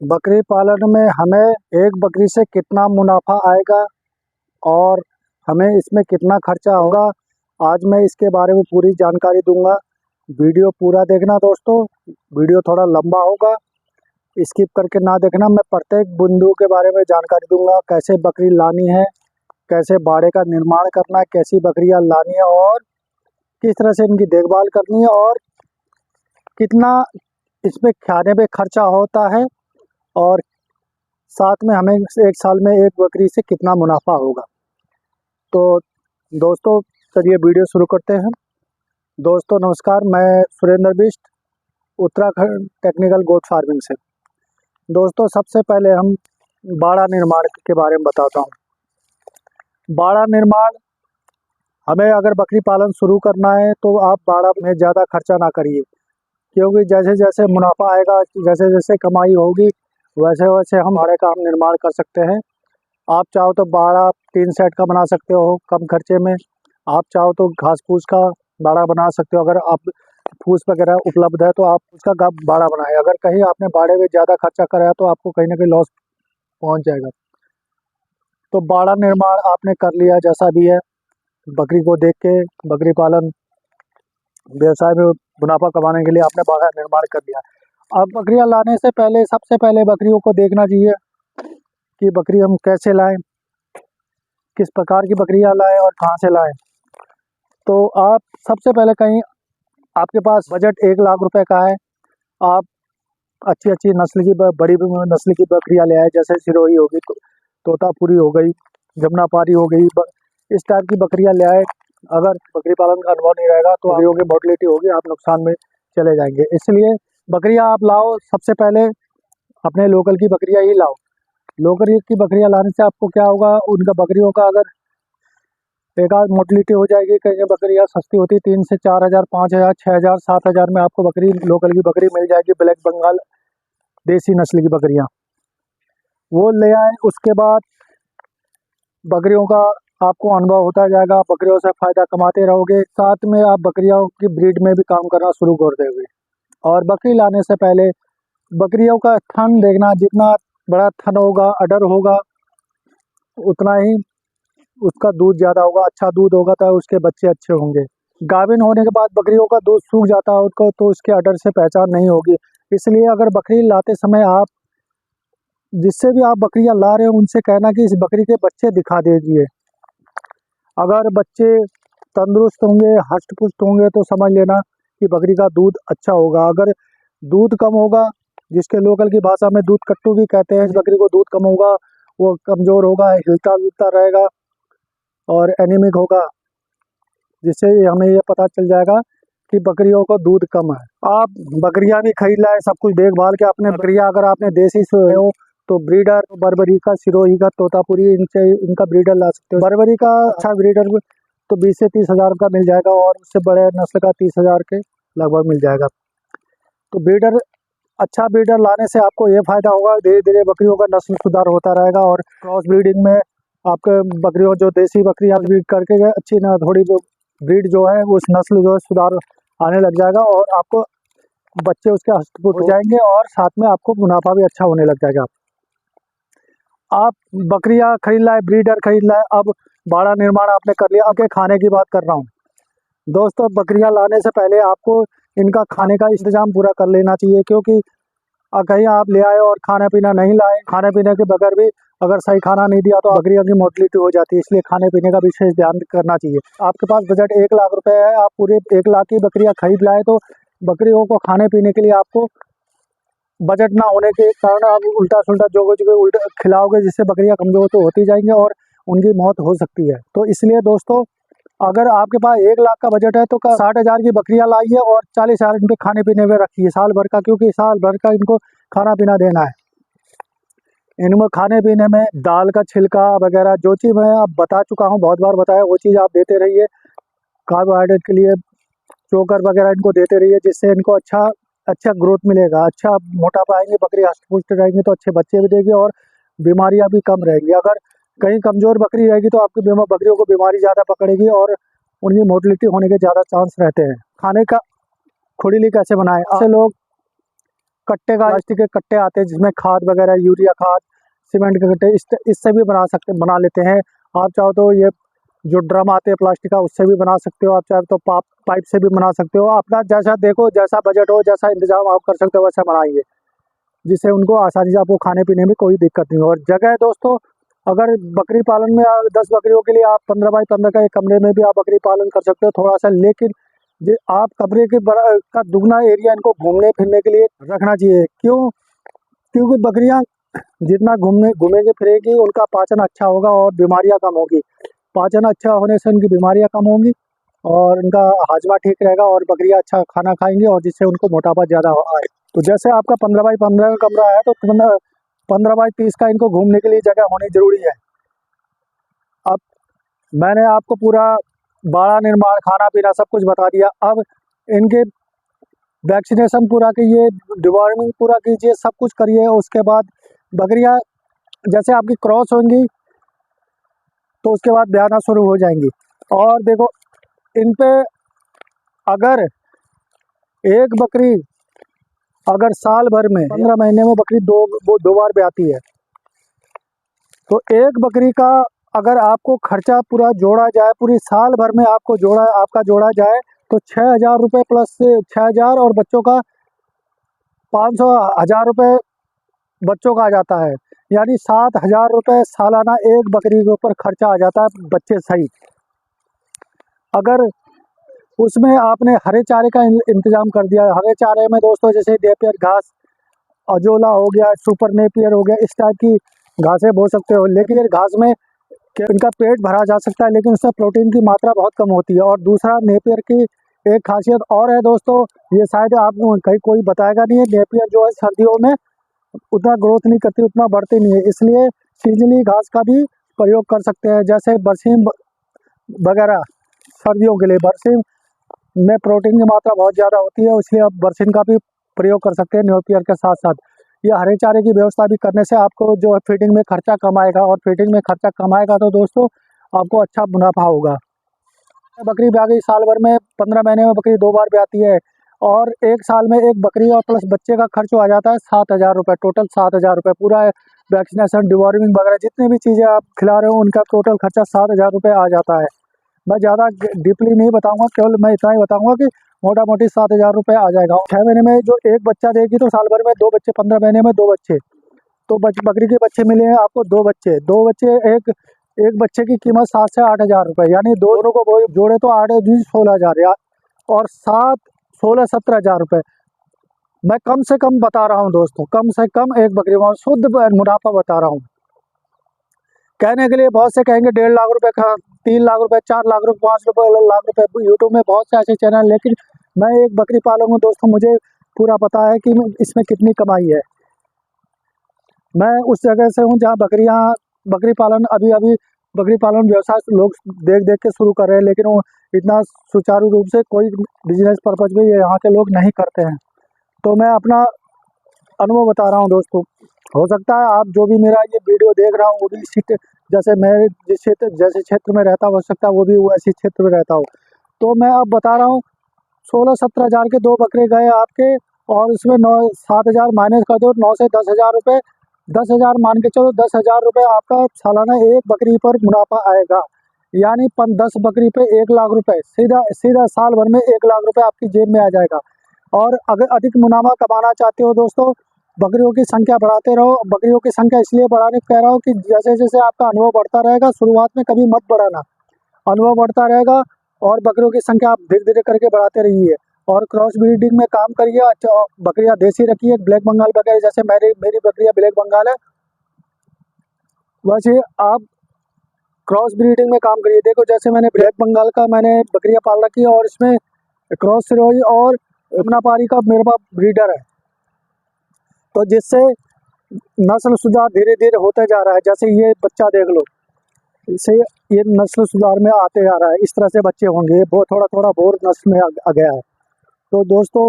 बकरी पालन में हमें एक बकरी से कितना मुनाफा आएगा और हमें इसमें कितना खर्चा होगा, आज मैं इसके बारे में पूरी जानकारी दूंगा। वीडियो पूरा देखना दोस्तों, वीडियो थोड़ा लंबा होगा, स्किप करके ना देखना। मैं प्रत्येक बिंदु के बारे में जानकारी दूंगा, कैसे बकरी लानी है, कैसे बाड़े का निर्माण करना है, कैसी बकरियां लानी है और किस तरह से इनकी देखभाल करनी है और कितना इसमें खाने पे खर्चा होता है और साथ में हमें एक साल में एक बकरी से कितना मुनाफा होगा। तो दोस्तों चलिए वीडियो शुरू करते हैं। दोस्तों नमस्कार, मैं Surendra Bisht, Uttarakhand technical goat farming से। दोस्तों सबसे पहले हम बाड़ा निर्माण के बारे में बताता हूँ। बाड़ा निर्माण, हमें अगर बकरी पालन शुरू करना है तो आप बाड़ा में ज़्यादा खर्चा ना करिए, क्योंकि जैसे जैसे मुनाफा आएगा, जैसे जैसे कमाई होगी, वैसे वैसे हम बाड़े का हम निर्माण कर सकते हैं। आप चाहो तो बाड़ा 3 सेट का बना सकते हो कम खर्चे में। आप चाहो तो घास फूस का बाड़ा बना सकते हो, अगर आप फूस वगैरह उपलब्ध है तो आप उसका बाड़ा बनाएं। अगर कहीं आपने बाड़े में ज़्यादा खर्चा कराया तो आपको कहीं ना कहीं लॉस पहुंच जाएगा। तो बाड़ा निर्माण आपने कर लिया जैसा भी है, बकरी को देख के बकरी पालन व्यवसाय में मुनाफा कमाने के लिए आपने बाड़ा निर्माण कर लिया। अब बकरियां लाने से पहले सबसे पहले बकरियों को देखना चाहिए कि बकरी हम कैसे लाएं, किस प्रकार की बकरियां लाएं और कहाँ से लाएं। तो आप सबसे पहले कहीं आपके पास बजट 1 लाख रुपए का है, आप अच्छी अच्छी नस्ल की बड़ी नस्ल की बकरियां ले आए, जैसे सिरोही होगी, तोतापुरी हो गई, जमुनापारी हो गई, इस टाइप की बकरियां ले आए। अगर बकरी पालन का अनुभव नहीं रहेगा तो बकरियों की मोर्टेलिटी होगी, आप नुकसान में चले जाएंगे। इसलिए बकरियां आप लाओ, सबसे पहले अपने लोकल की बकरियां ही लाओ। लोकल की बकरियां लाने से आपको क्या होगा, उनका बकरियों का अगर एक आध मोर्टेलिटी हो जाएगी। कहीं बकरियां सस्ती होती 3 से 4 हज़ार, 5 हज़ार, 6 हज़ार, 7 हज़ार में आपको बकरी लोकल की बकरी मिल जाएगी। ब्लैक बंगाल देसी नस्ल की बकरियां वो ले आए। उसके बाद बकरियों का आपको अनुभव होता जाएगा, बकरियों से फ़ायदा कमाते रहोगे, साथ में आप बकरियों की ब्रीड में भी काम करना शुरू कर दोगे। और बकरी लाने से पहले बकरियों का थन देखना, जितना बड़ा थन होगा, अडर होगा, उतना ही उसका दूध ज़्यादा होगा। अच्छा दूध होगा तो उसके बच्चे अच्छे होंगे। गाभिन होने के बाद बकरियों का दूध सूख जाता है उसको, तो उसके अडर से पहचान नहीं होगी। इसलिए अगर बकरी लाते समय आप जिससे भी आप बकरियां ला रहे हो उनसे कहना कि इस बकरी के बच्चे दिखा दीजिए। अगर बच्चे तंदुरुस्त होंगे, हष्ट पुष्ट होंगे, तो समझ लेना कि बकरी का दूध अच्छा होगा। अगर दूध कम होगा, जिसके लोकल की भाषा में दूध कट्टू भी कहते हैं, इस बकरी को दूध कम होगा, वो कमज़ोर होगा, हिलता जुलता रहेगा और एनीमिक होगा, जिससे हमें ये पता चल जाएगा कि बकरियों को दूध कम है। आप बकरियां भी खरीद लाए, सब कुछ देखभाल के अपने बकरियां, अगर आपने देसी से हो तो ब्रीडर बर्बरी का, सिरोही का, तोतापुरी, इनसे इनका ब्रीडर ला सकते हो। बर्बरी का अच्छा ब्रीडर तो 20 से 30 हज़ार का मिल जाएगा और उससे बड़े नस्ल का 30 हज़ार के लगभग मिल जाएगा। तो ब्रीडर, अच्छा ब्रीडर लाने से आपको ये फायदा होगा, धीरे धीरे बकरियों का नस्ल सुधार होता रहेगा और क्रॉस ब्रीडिंग में आपके बकरियों जो देसी बकरियां ब्रीड करके अच्छी ना थोड़ी ब्रीड जो है उस नस्ल जो है सुधार आने लग जाएगा और आपको बच्चे उसके हष्टपुष्ट हो जाएंगे और साथ में आपको मुनाफा भी अच्छा होने लग जाएगा। आप बकरियां खरीद लाए, ब्रीडर खरीद लाए, अब बाड़ा निर्माण आपने कर लिया। अब के खाने की बात कर रहा हूँ दोस्तों। बकरियां लाने से पहले आपको इनका खाने का इंतजाम पूरा कर लेना चाहिए, क्योंकि कहीं आप ले आए और खाना पीना नहीं लाए, खाने पीने के बगैर भी अगर सही खाना नहीं दिया तो बकरियों की मोर्टेलिटी हो जाती है। इसलिए खाने पीने का विशेष ध्यान करना चाहिए। आपके पास बजट 1 लाख रुपए है, आप पूरे 1 लाख की बकरियां खरीद लाए, तो बकरियों को खाने पीने के लिए आपको बजट ना होने के कारण आप उल्टा सुल्टा जो कुछ भी उल्टा खिलाओगे, जिससे बकरियां कमजोर तो होती जाएंगी और उनकी मौत हो सकती है। तो इसलिए दोस्तों, अगर आपके पास 1 लाख का बजट है तो 60 हज़ार की बकरियां लाइए और 40 हज़ार इनके खाने पीने में रखिए साल भर का, क्योंकि साल भर का इनको खाना पीना देना है। इनमें खाने पीने में दाल का छिलका वगैरह, जो चीज़ मैं आप बता चुका हूँ, बहुत बार बताया, वो चीज़ आप देते रहिए। कार्बोहाइड्रेट के लिए चोकर वगैरह इनको देते रहिए, जिससे इनको अच्छा ग्रोथ मिलेगा, अच्छा मोटा पाएंगे, बकरी हष्ट पुष्ट रहेंगी तो अच्छे बच्चे भी देगी और बीमारियां भी कम रहेंगी। अगर कहीं कमज़ोर बकरी रहेगी तो आपकी बकरियों को बीमारी ज़्यादा पकड़ेगी और उनकी मोर्टेलिटी होने के ज़्यादा चांस रहते हैं। खाने का खुरीली कैसे बनाएं, ऐसे लोग कट्टे का प्लास्टिक के कट्टे आते हैं जिसमें खाद वगैरह, यूरिया खाद, सीमेंट के कट्टे इससे भी बना लेते हैं। आप चाहो तो ये जो ड्रम आते हैं प्लास्टिक का उससे भी बना सकते हो, आप चाहे तो पाइप से भी बना सकते हो। अपना जैसा देखो, जैसा बजट हो, जैसा इंतजाम आप कर सकते हो वैसा बनाइए, जिससे उनको आसानी से आपको खाने पीने में कोई दिक्कत नहीं हो। और जगह है दोस्तों, अगर बकरी पालन में 10 बकरियों के लिए आप 15 बाई 15 का एक कमरे में भी आप बकरी पालन कर सकते हो थोड़ा सा, लेकिन आप कमरे के का दुगना एरिया इनको घूमने फिरने के लिए रखना चाहिए। क्यों? क्योंकि बकरियां जितना घूमेगी फिरेगी उनका पाचन अच्छा होगा और बीमारियां कम होगी। पाचन अच्छा होने से उनकी बीमारियां कम होंगी और उनका हाजमा ठीक रहेगा और बकरियां अच्छा खाना खाएंगी और जिससे उनको मोटापा ज़्यादा आए। तो जैसे आपका 15 बाई 15 का कमरा है तो 15 बाई 30 का इनको घूमने के लिए जगह होनी जरूरी है। अब मैंने आपको पूरा बाड़ा निर्माण, खाना पीना सब कुछ बता दिया। अब इनके वैक्सीनेशन पूरा कीजिए, डिवॉर्मिंग पूरा कीजिए, सब कुछ करिए। उसके बाद बकरियां जैसे आपकी क्रॉस होंगी तो उसके बाद ब्याना शुरू हो जाएंगी। और देखो, इन पे अगर एक बकरी अगर साल भर में 15 महीने में बकरी दो बार ब्याती है, तो एक बकरी का अगर आपको खर्चा पूरा जोड़ा जाए, पूरी साल भर में आपका जोड़ा जाए तो 6,000 रुपये प्लस 6,000 और बच्चों का 500-1,000 रुपये बच्चों का आ जाता है। यानी 7,000 रुपये सालाना एक बकरी के ऊपर खर्चा आ जाता है बच्चे सहित। अगर उसमें आपने हरे चारे का इंतजाम कर दिया, हरे चारे में दोस्तों जैसे नेपियर घास, अजोला हो गया, सुपर नेपियर हो गया, इस टाइप की घासें बो सकते हो। लेकिन ये घास में इनका पेट भरा जा सकता है लेकिन उसमें प्रोटीन की मात्रा बहुत कम होती है। और दूसरा, नेपियर की एक खासियत और है दोस्तों, ये शायद आपको कहीं कोई बताएगा नहीं है, नेपियर जो है सर्दियों में उतना ग्रोथ नहीं करती, उतना बढ़ती नहीं है, इसलिए सीजनी घास का भी प्रयोग कर सकते हैं। जैसे बरसीम वगैरह सर्दियों के लिए, बरसीम में प्रोटीन की मात्रा बहुत ज़्यादा होती है, इसलिए आप बरसीम का भी प्रयोग कर सकते हैं नेपियर के साथ साथ। ये हरे चारे की व्यवस्था भी करने से आपको जो है फीडिंग में खर्चा कम आएगा, और फीडिंग में खर्चा कम आएगा तो दोस्तों आपको अच्छा मुनाफा होगा। बकरी ब्याह गई, साल भर में 15 महीने में बकरी 2 बार ब्याती है और एक साल में एक बकरी और प्लस बच्चे का खर्च आ जाता है 7,000 रुपये, टोटल 7,000 रुपये। पूरा वैक्सीनेशन, डिवॉर्मिंग वगैरह जितनी भी चीज़ें आप खिला रहे हो उनका टोटल खर्चा 7,000 रुपये आ जाता है। मैं ज़्यादा डीपली नहीं बताऊंगा, केवल मैं इतना ही बताऊंगा कि मोटा मोटी 7,000 रुपये आ जाएगा। 6 महीने में जो एक बच्चा देगी तो साल भर में 2 बच्चे, 15 महीने में 2 बच्चे, तो बकरी के बच्चे मिले हैं आपको 2 बच्चे। एक बच्चे की कीमत 7 से 8,000 रुपये, यानी दोनों को जोड़े तो 8 दूनी 16,000 और 7 16 17,000 रुपये। मैं कम से कम बता रहा हूँ दोस्तों, कम से कम एक बकरी में शुद्ध मुनाफा बता रहा हूँ। कहने के लिए बहुत से कहेंगे 1.5 लाख रुपए का, 3 लाख रुपए, 4 लाख रुपए, 5 लाख रुपए, यूट्यूब में बहुत से ऐसे चैनल, लेकिन मैं एक बकरी पालक हूँ दोस्तों, मुझे पूरा पता है कि इसमें कितनी कमाई है। मैं उस जगह से हूँ जहाँ बकरी पालन अभी बकरी पालन व्यवसाय लोग देख देख के शुरू कर रहे हैं, लेकिन वो इतना सुचारू रूप से कोई बिजनेस पर्पज में यहाँ के लोग नहीं करते हैं। तो मैं अपना अनुभव बता रहा हूँ दोस्तों। हो सकता है आप जो भी मेरा ये वीडियो देख रहा हूँ वो भी जैसे मैं जैसे क्षेत्र में रहता हूँ, हो सकता है वो भी ऐसी क्षेत्र में रहता हूँ। तो मैं अब बता रहा हूँ, 16-17 हज़ार के 2 बकरे गए आपके, और उसमें 7,000 माइनस कर दो, 9 से 10,000 रुपये, 10,000 मान के चलो, 10,000 रुपये आपका सालाना एक बकरी पर मुनाफा आएगा। यानी 10 बकरी पे 1 लाख रुपये, सीधा सीधा साल भर में 1 लाख रुपये आपकी जेब में आ जाएगा। और अगर अधिक मुनाफा कमाना चाहते हो दोस्तों, बकरियों की संख्या बढ़ाते रहो। बकरियों की संख्या इसलिए बढ़ाने कह रहा हूँ कि जैसे जैसे आपका अनुभव बढ़ता रहेगा, शुरुआत में कभी मत बढ़ाना, अनुभव बढ़ता रहेगा और बकरियों की संख्या आप धीरे धीरे करके बढ़ाते रहिए। और क्रॉस ब्रीडिंग में काम करिए, अच्छा बकरियां देसी रखिए, ब्लैक बंगाल वगैरह, जैसे मेरी बकरियां ब्लैक बंगाल है, वैसे आप क्रॉस ब्रीडिंग में काम करिए। देखो जैसे मैंने ब्लैक बंगाल का मैंने बकरियां पाल रखी है और इसमें क्रॉस सिरोही और यमुनापारी का मेरे पास ब्रीडर है, तो जिससे नस्ल सुधार धीरे धीरे होता जा रहा है। जैसे ये बच्चा देख लो, इससे ये नस्ल सुधार में आते जा रहा है, इस तरह से बच्चे होंगे। ये बहुत थोड़ा थोड़ा बोर नस्ल में आ गया है। तो दोस्तों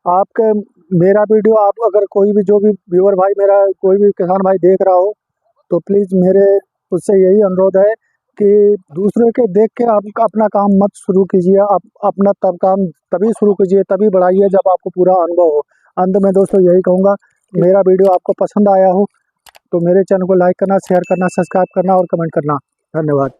आपके मेरा वीडियो आप अगर कोई भी जो भी व्यूअर भाई, मेरा कोई भी किसान भाई देख रहा हो, तो प्लीज़ मेरे उससे यही अनुरोध है कि दूसरे के देख के आप अपना काम मत शुरू कीजिए। आप अपना काम तभी शुरू कीजिए, तभी बढ़ाइए जब आपको पूरा अनुभव हो। अंत में दोस्तों यही कहूँगा, मेरा वीडियो आपको पसंद आया हो तो मेरे चैनल को लाइक करना, शेयर करना, सब्सक्राइब करना और कमेंट करना। धन्यवाद।